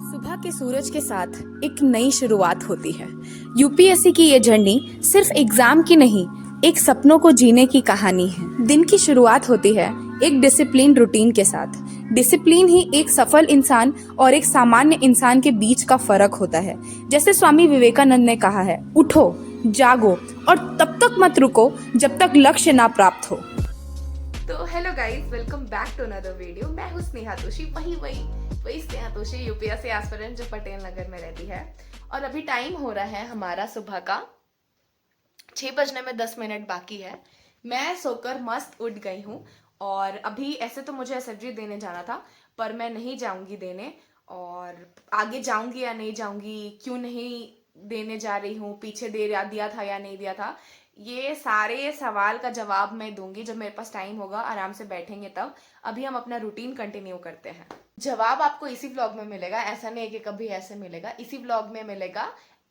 सुबह के सूरज के साथ एक नई शुरुआत होती है। यूपीएससी की ये जर्नी सिर्फ एग्जाम की नहीं, एक सपनों को जीने की कहानी है। दिन की शुरुआत होती है एक डिसिप्लिन रूटीन के साथ। डिसिप्लिन ही एक सफल इंसान और एक सामान्य इंसान के बीच का फर्क होता है। जैसे स्वामी विवेकानंद ने कहा है, उठो, जागो और तब तक मत रुको जब तक लक्ष्य ना प्राप्त हो। तो hello guys, welcome back to another video. मैं हूँ स्नेहा तोशी, वही स्नेहा तोशी, यूपीएससी एस्पिरेंट जो पटेल नगर में रहती है। और अभी टाइम हो रहा है हमारा सुबह का 6 बजने में 10 मिनट बाकी है। मैं सोकर मस्त उठ गई हूँ और अभी ऐसे तो मुझे एसएफजी देने जाना था, पर मैं नहीं जाऊंगी देने। और आगे जाऊंगी या नहीं जाऊंगी, क्यों नहीं देने जा रही हूँ, पीछे दिया था या नहीं दिया था, ये सारे सवाल का जवाब मैं दूंगी जब मेरे पास टाइम होगा, आराम से बैठेंगे तब। अभी हम अपना रूटीन कंटिन्यू करते हैं। जवाब आपको इसी व्लॉग में मिलेगा, ऐसा नहीं है कि कभी ऐसे मिलेगा, इसी व्लॉग में मिलेगा।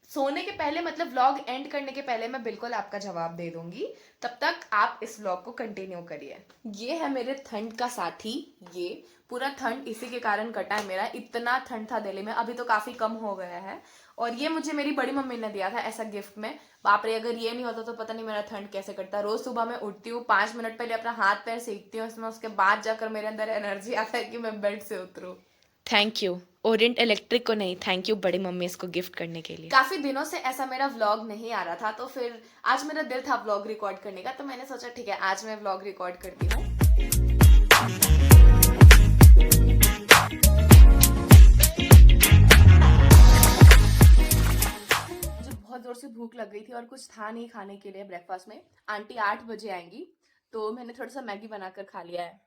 सोने के पहले, मतलब व्लॉग एंड करने के पहले मैं बिल्कुल आपका जवाब दे दूंगी। तब तक आप इस व्लॉग को कंटिन्यू करिए। ये है मेरे ठंड का साथी। ये पूरा ठंड इसी के कारण कटा है मेरा। इतना ठंड था दिल्ली में, अभी तो काफी कम हो गया है। और ये मुझे मेरी बड़ी मम्मी ने दिया था ऐसा गिफ्ट में। बाप रे, अगर ये नहीं होता तो पता नहीं मेरा ठंड कैसे कटता। रोज सुबह मैं उठती हूँ, 5 मिनट पहले अपना हाथ पैर सेकती हूँ इसमें, उसके बाद जाकर मेरे अंदर एनर्जी आता है कि मैं बेड से उतरूँ। थैंक यू ओरिएंट इलेक्ट्रिक को नहीं, थैंक यू बड़ी मम्मी इसको गिफ्ट करने के लिए। काफी दिनों से ऐसा मेरा व्लॉग नहीं आ रहा था, तो फिर आज मेरा दिल था व्लॉग रिकॉर्ड करने का, तो मैंने सोचा ठीक है आज मैं व्लॉग रिकॉर्ड करती हूँ। बहुत जोर से भूख लग गई थी और कुछ था नहीं खाने के लिए ब्रेकफास्ट में। आंटी 8 बजे आएंगी, तो मैंने थोड़ा सा मैगी बनाकर खा लिया है।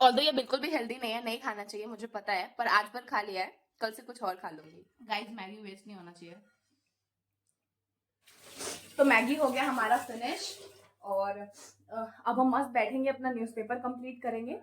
ऑल्दो ये बिल्कुल भी हेल्दी नहीं है, नहीं खाना चाहिए मुझे पता है, पर आज पर खा लिया है, कल से कुछ और खा लूंगी। गाइस, मैगी वेस्ट नहीं होना चाहिए। तो मैगी हो गया हमारा फिनिश और अब हम मस्त बैठेंगे, अपना न्यूज़पेपर कंप्लीट करेंगे।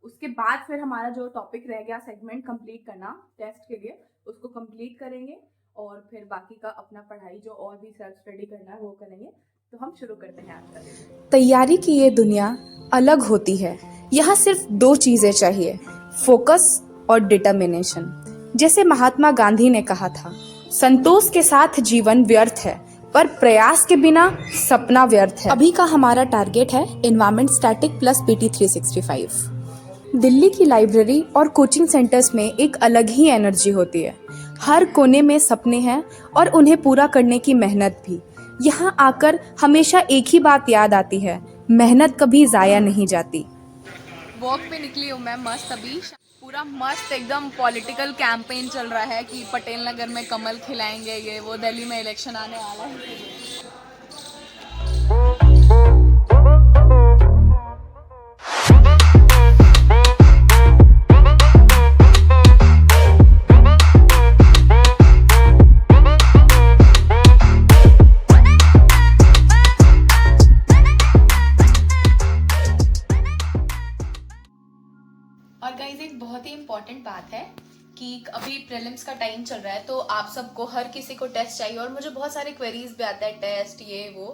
उसके बाद फिर हमारा जो टॉपिक रह गया सेगमेंट कंप्लीट करना टेस्ट के लिए, उसको कंप्लीट करेंगे और फिर बाकी का अपना पढ़ाई जो और भी सेल्फ स्टडी करना है वो करेंगे। तो हम शुरू करते हैं आज का दिन। तैयारी की ये दुनिया अलग होती है। यहाँ सिर्फ 2 चीजें चाहिए, फोकस और डिटर्मिनेशन। जैसे महात्मा गांधी ने कहा था, संतोष के साथ जीवन व्यर्थ है, पर प्रयास के बिना सपना व्यर्थ है। अभी का हमारा टारगेट है environment static plus PT 365। Delhi की लाइब्रेरी और कोचिंग सेंटर्स में एक अलग ही एनर्जी होती है। हर कोने में सपने हैं और उन्हें पूरा करने की मेहनत भी। यहाँ आकर हमेशा एक ही बात याद आती है, मेहनत कभी जाया नहीं जाती। वॉक पे निकली हूँ मैं मस्त। अभी पूरा मस्त एकदम पॉलिटिकल कैंपेन चल रहा है कि पटेल नगर में कमल खिलाएंगे, ये वो, दिल्ली में इलेक्शन आने वाला है। और गाइज एक बहुत ही इम्पोर्टेंट बात है कि अभी प्रीलिम्स का टाइम चल रहा है, तो आप सबको, हर किसी को टेस्ट चाहिए और मुझे बहुत सारे क्वेरीज भी आते हैं, टेस्ट ये वो।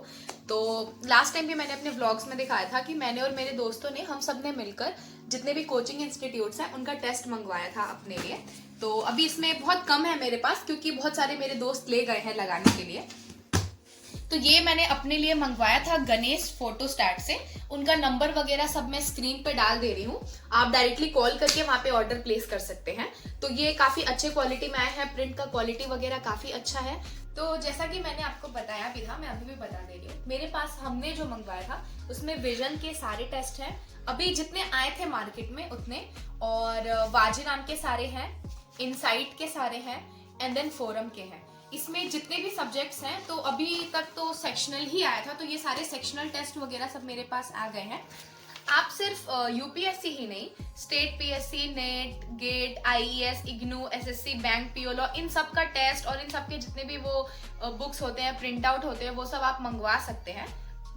तो लास्ट टाइम भी मैंने अपने व्लॉग्स में दिखाया था कि मैंने और मेरे दोस्तों ने, हम सब ने मिलकर जितने भी कोचिंग इंस्टीट्यूट्स हैं उनका टेस्ट मंगवाया था अपने लिए। तो अभी इसमें बहुत कम है मेरे पास, क्योंकि बहुत सारे मेरे दोस्त ले गए हैं लगाने के लिए। तो ये मैंने अपने लिए मंगवाया था गणेश फोटोस्टैट से। उनका नंबर वगैरह सब मैं स्क्रीन पे डाल दे रही हूँ, आप डायरेक्टली कॉल करके वहाँ पे ऑर्डर प्लेस कर सकते हैं। तो ये काफी अच्छे क्वालिटी में आया है, प्रिंट का क्वालिटी वगैरह काफी अच्छा है। तो जैसा कि मैंने आपको बताया भी था, मैं अभी भी बता दे रही हूँ, मेरे पास हमने जो मंगवाया था उसमें विजन के सारे टेस्ट हैं, अभी जितने आए थे मार्केट में उतने, और वाजीराम के सारे हैं, इनसाइट के सारे हैं, एंड देन फोरम के हैं। इसमें जितने भी सब्जेक्ट्स हैं, तो अभी तक तो सेक्शनल ही आया था, तो ये सारे सेक्शनल टेस्ट वगैरह सब मेरे पास आ गए हैं। आप सिर्फ यूपीएससी ही नहीं, state PSC, NET, GATE, IES, IGNOU, SSC, bank, PO law, इन सब का टेस्ट और इन सब के जितने भी वो बुक्स होते हैं, प्रिंट आउट होते हैं, वो सब आप मंगवा सकते हैं।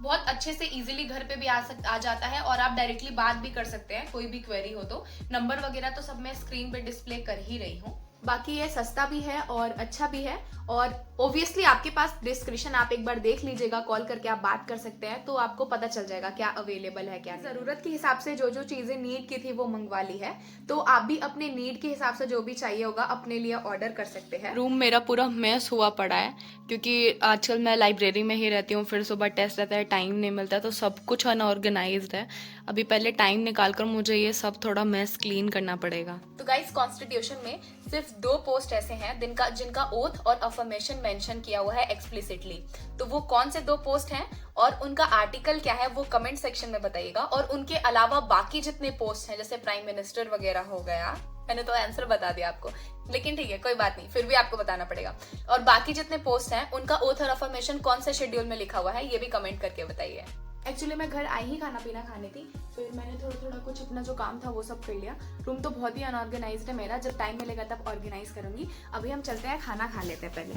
बहुत अच्छे से इजीली घर पे भी आ जाता है और आप डायरेक्टली बात भी कर सकते हैं, कोई भी क्वेरी हो तो। नंबर वगैरह तो सब मैं स्क्रीन पे डिस्प्ले कर ही रही हूँ। बाकी ये सस्ता भी है और अच्छा भी है, और ऑब्वियसली आपके पास डिस्क्रिप्शन आप एक बार देख लीजिएगा, कॉल करके आप बात कर सकते हैं, तो आपको पता चल जाएगा क्या अवेलेबल है क्या नहीं। ज़रूरत के हिसाब से जो जो चीज़ें नीड की थी वो मंगवा ली है, तो आप भी अपने नीड के हिसाब से जो भी चाहिए होगा अपने लिए ऑर्डर कर सकते हैं। रूम मेरा पूरा मेस हुआ पड़ा है, क्योंकि आजकल मैं लाइब्रेरी में ही रहती हूँ, फिर सुबह टेस्ट रहता है, टाइम नहीं मिलता, तो सब कुछ अनऑर्गेनाइज्ड है। अभी पहले टाइम निकाल कर मुझे ये सब थोड़ा मेस क्लीन करना पड़ेगा। तो गाइस, कॉन्स्टिट्यूशन में सिर्फ 2 पोस्ट ऐसे हैं जिनका ओथ और अफर्मेशन मेंशन किया हुआ है एक्सप्लिसिटली। तो वो कौन से 2 पोस्ट हैं और उनका आर्टिकल क्या है वो कमेंट सेक्शन में बताइएगा। और उनके अलावा बाकी जितने पोस्ट हैं, जैसे प्राइम मिनिस्टर वगैरह हो गया, मैंने तो आंसर बता दिया आपको, लेकिन ठीक है कोई बात नहीं, फिर भी आपको बताना पड़ेगा। और बाकी जितने पोस्ट हैं उनका ओथ और अफर्मेशन कौन से शेड्यूल में लिखा हुआ है ये भी कमेंट करके बताइए। एक्चुअली मैं घर आई ही खाना पीना खाने थी, फिर मैंने थोड़ा थोड़ा कुछ अपना जो काम था वो सब कर लिया। रूम तो बहुत ही अनऑर्गेनाइज्ड है मेरा, जब टाइम मिलेगा तब ऑर्गेनाइज करूंगी। अभी हम चलते हैं खाना खा लेते हैं पहले।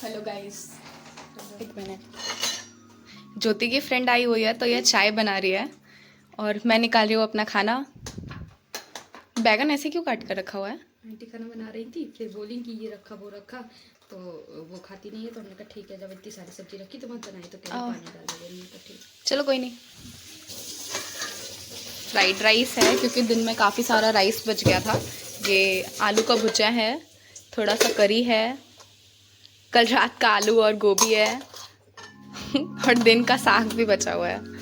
हेलो गाइस, एक मिनट। ज्योति की फ्रेंड आई हुई है तो ये चाय बना रही है और मैं निकाल रही हूँ अपना खाना। बैगन ऐसे क्यों काट कर रखा हुआ है? आंटी खाना बना रही थी, फिर बोली कि ये रखा वो रखा, तो वो खाती नहीं है, तो हमने कहा ठीक है, जब इतनी सारी सब्जी रखी तो मत बनाई, तो क्या पानी डाल देंगे, हमने कहा ठीक। चलो कोई नहीं। फ्राइड राइस है, क्योंकि दिन में काफ़ी सारा राइस बच गया था। ये आलू का भुजिया है, थोड़ा सा करी है, कल रात का आलू और गोभी है और दिन का साग भी बचा हुआ है।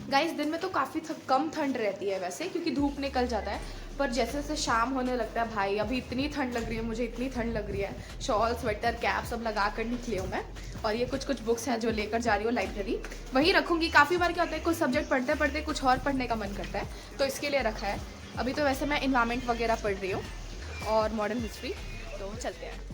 गाइस, दिन में तो काफ़ी कम ठंड रहती है वैसे, क्योंकि धूप निकल जाता है, पर जैसे जैसे शाम होने लगता है भाई, अभी इतनी ठंड लग रही है मुझे, इतनी ठंड लग रही है। शॉल, स्वेटर, कैप सब लगा कर निकली हूँ मैं। और ये कुछ बुक्स हैं जो लेकर जा रही हूँ लाइब्रेरी, वहीं रखूँगी। काफ़ी बार क्या होता है, कुछ सब्जेक्ट पढ़ते पढ़ते कुछ और पढ़ने का मन करता है, तो इसके लिए रखा है। अभी तो वैसे मैं इन्वायरमेंट वगैरह पढ़ रही हूँ और मॉडर्न हिस्ट्री, तो चलते हैं।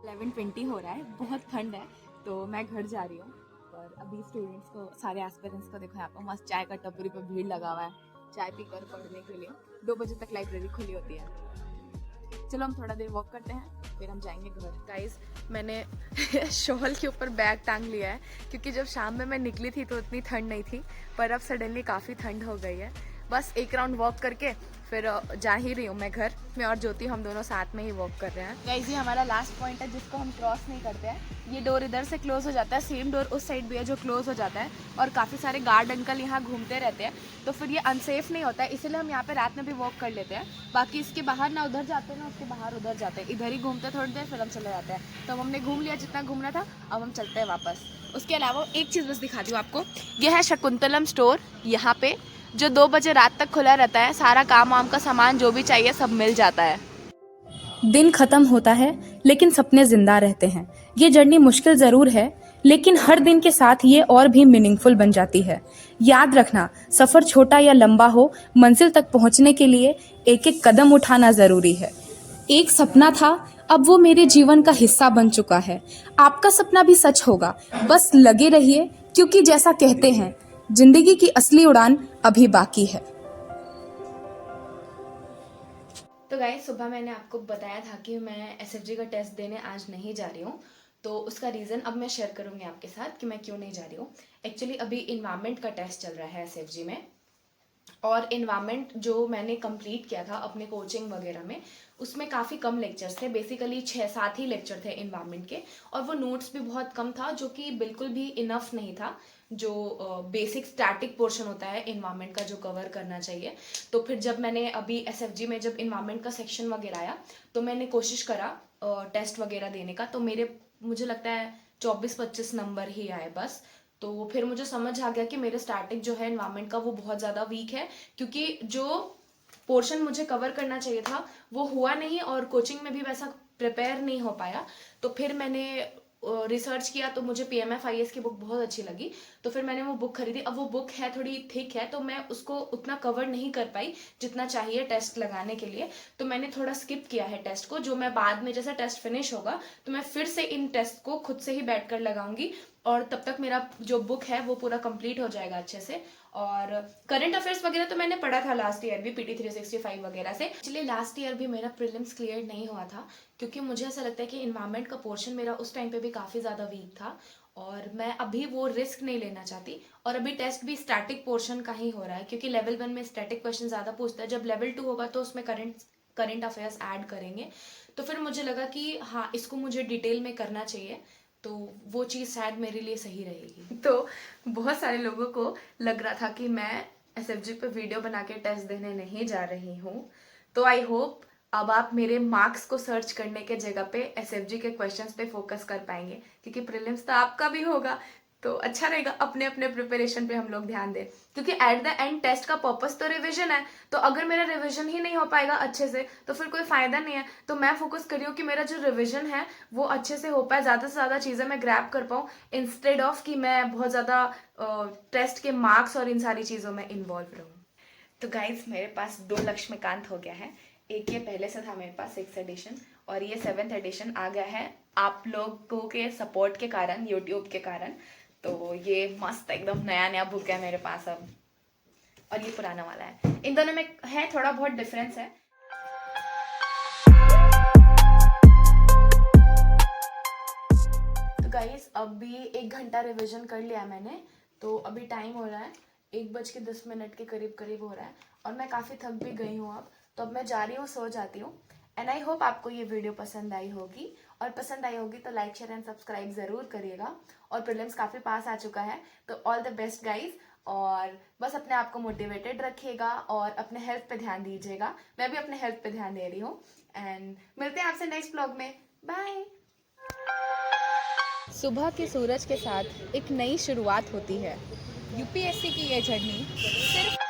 $11:20 हो रहा है, बहुत ठंड है, तो मैं घर जा रही हूँ। और अभी स्टूडेंट्स को, सारे एस्पिरेंट्स को देखो, यहाँ पर मस्त चाय का टपरी पर भीड़ लगा हुआ है, चाय पीकर पढ़ने के लिए। 2 बजे तक लाइब्रेरी खुली होती है। चलो हम थोड़ा देर वॉक करते हैं, फिर हम जाएंगे घर। गाइस, मैंने शॉल के ऊपर बैग टांग लिया है, क्योंकि जब शाम में मैं निकली थी तो इतनी ठंड नहीं थी, पर अब सडनली काफ़ी ठंड हो गई है। बस एक राउंड वॉक करके फिर जा ही रही हूँ मैं घर। मैं और ज्योति हम दोनों साथ में ही वॉक कर रहे हैं। गाइस, ये हमारा लास्ट पॉइंट है जिसको हम क्रॉस नहीं करते हैं। ये डोर इधर से क्लोज हो जाता है, सेम डोर उस साइड भी है जो क्लोज हो जाता है, और काफ़ी सारे गार्ड अंकल यहाँ घूमते रहते हैं, तो फिर ये अनसेफ नहीं होता है, इसलिए हम यहाँ पे रात में भी वॉक कर लेते हैं। बाकी इसके बाहर ना उधर जाते हैं ना उसके बाहर उधर जाते हैं, इधर ही घूमते थोड़ी देर, फिर हम चले जाते हैं। तो हमने घूम लिया जितना घूमना था, अब हम चलते हैं वापस। उसके अलावा एक चीज़ बस दिखाती हूँ आपको, यह है शकुंतलम स्टोर। यहाँ पे जो 2 बजे रात तक खुला रहता है, सारा काम वाम का सामान जो भी चाहिए सब मिल जाता है। दिन खत्म होता है लेकिन सपने जिंदा रहते हैं। ये जर्नी मुश्किल जरूर है, लेकिन हर दिन के साथ ये और भी मीनिंगफुल बन जाती है। याद रखना, सफर छोटा या लंबा हो, मंजिल तक पहुंचने के लिए एक एक कदम उठाना जरूरी है। एक सपना था, अब वो मेरे जीवन का हिस्सा बन चुका है। आपका सपना भी सच होगा, बस लगे रहिए, क्योंकि जैसा कहते हैं, जिंदगी की असली उड़ान अभी बाकी है। तो गाइस, सुबह मैंने आपको बताया था कि मैं एसएफजी का टेस्ट देने आज नहीं जा रही हूँ, तो उसका रीज़न अब मैं शेयर करूँगी आपके साथ कि मैं क्यों नहीं जा रही हूँ। एक्चुअली अभी इन्वायरमेंट का टेस्ट चल रहा है एसएफजी में, और इन्वायरमेंट जो मैंने कंप्लीट किया था अपने कोचिंग वगैरह में, उसमें काफ़ी कम लेक्चर्स थे, बेसिकली 6-7 ही लेक्चर थे इन्वायरमेंट के, और वो नोट्स भी बहुत कम था, जो कि बिल्कुल भी इनफ नहीं था, जो बेसिक स्टैटिक पोर्शन होता है इन्वायरमेंट का जो कवर करना चाहिए। तो फिर जब मैंने अभी एसएफजी में जब इन्वायरमेंट का सेक्शन वगैरह आया, तो मैंने कोशिश करा टेस्ट वगैरह देने का, तो मुझे लगता है 24-25 नंबर ही आए बस। तो फिर मुझे समझ आ गया कि मेरे स्टैटिक जो है एनवायरनमेंट का वो बहुत ज़्यादा वीक है, क्योंकि जो पोर्शन मुझे कवर करना चाहिए था वो हुआ नहीं, और कोचिंग में भी वैसा प्रिपेयर नहीं हो पाया। तो फिर मैंने रिसर्च किया, तो मुझे PMFIS की बुक बहुत अच्छी लगी, तो फिर मैंने वो बुक खरीदी। अब वो बुक है थोड़ी थिक है, तो मैं उसको उतना कवर नहीं कर पाई जितना चाहिए टेस्ट लगाने के लिए, तो मैंने थोड़ा स्किप किया है टेस्ट को, जो मैं बाद में जैसे टेस्ट फिनिश होगा तो मैं फिर से इन टेस्ट को खुद से ही बैठ कर लगाऊंगी, और तब तक मेरा जो बुक है वो पूरा कंप्लीट हो जाएगा अच्छे से। और करंट अफेयर्स वगैरह तो मैंने पढ़ा था लास्ट ईयर भी, PT 365 वगैरह से। एक्चुअली लास्ट ईयर भी मेरा प्रीलिम्स क्लियर नहीं हुआ था, क्योंकि मुझे ऐसा लगता है कि इन्वायरमेंट का पोर्शन मेरा उस टाइम पे भी काफ़ी ज़्यादा वीक था, और मैं अभी वो रिस्क नहीं लेना चाहती। और अभी टेस्ट भी स्टैटिक पोर्शन का ही हो रहा है, क्योंकि लेवल 1 में स्टैटिक क्वेश्चन ज़्यादा पूछता है। जब लेवल 2 होगा तो उसमें करंट अफेयर्स ऐड करेंगे। तो फिर मुझे लगा कि हाँ, इसको मुझे डिटेल में करना चाहिए, तो वो चीज़ शायद मेरे लिए सही रहेगी। तो बहुत सारे लोगों को लग रहा था कि मैं SFG पे वीडियो बना के टेस्ट देने नहीं जा रही हूँ। तो आई होप अब आप मेरे मार्क्स को सर्च करने के जगह पे SFG के क्वेश्चंस पे फोकस कर पाएंगे, क्योंकि प्रीलिम्स तो आपका भी होगा, तो अच्छा रहेगा अपने अपने प्रिपरेशन पे हम लोग ध्यान दें, क्योंकि एट द एंड टेस्ट का पर्पस तो रिवीजन है। तो अगर मेरा रिवीजन ही नहीं हो पाएगा अच्छे से तो फिर कोई फायदा नहीं है। तो मैं फोकस कर रही हूँ कि मेरा जो रिवीजन है वो अच्छे से हो पाए, ज़्यादा से ज़्यादा चीज़ें मैं ग्रैब कर पाऊँ, इंस्टेड ऑफ कि मैं बहुत ज़्यादा टेस्ट के मार्क्स और इन सारी चीज़ों में इन्वॉल्व रहूँ। तो गाइज मेरे पास 2 लक्ष्मीकांत हो गया है। एक ये पहले से था मेरे पास 6th एडिशन, और ये 7th एडिशन आ गया है आप लोगों के सपोर्ट के कारण, यूट्यूब के कारण। तो ये मस्त एकदम नया नया बुक है मेरे पास अब, और ये पुराना वाला है। इन दोनों में है थोड़ा बहुत डिफरेंस है। तो गाइज अभी 1 घंटा रिवीजन कर लिया मैंने, तो अभी टाइम हो रहा है 1:10 के करीब करीब हो रहा है, और मैं काफ़ी थक भी गई हूँ अब मैं जा रही हूँ, सो जाती हूँ। एंड आई होप आपको ये वीडियो पसंद आई होगी, और पसंद आई होगी तो लाइक, शेयर एंड सब्सक्राइब ज़रूर करिएगा। और प्रीलिम्स काफ़ी पास आ चुका है, तो ऑल द बेस्ट गाइज। और बस अपने आप को मोटिवेटेड रखिएगा और अपने हेल्थ पे ध्यान दीजिएगा। मैं भी अपने हेल्थ पे ध्यान दे रही हूँ, एंड मिलते हैं आपसे नेक्स्ट ब्लॉग में। बाय। सुबह के सूरज के साथ एक नई शुरुआत होती है। UPSC की ये जर्नी सिर्फ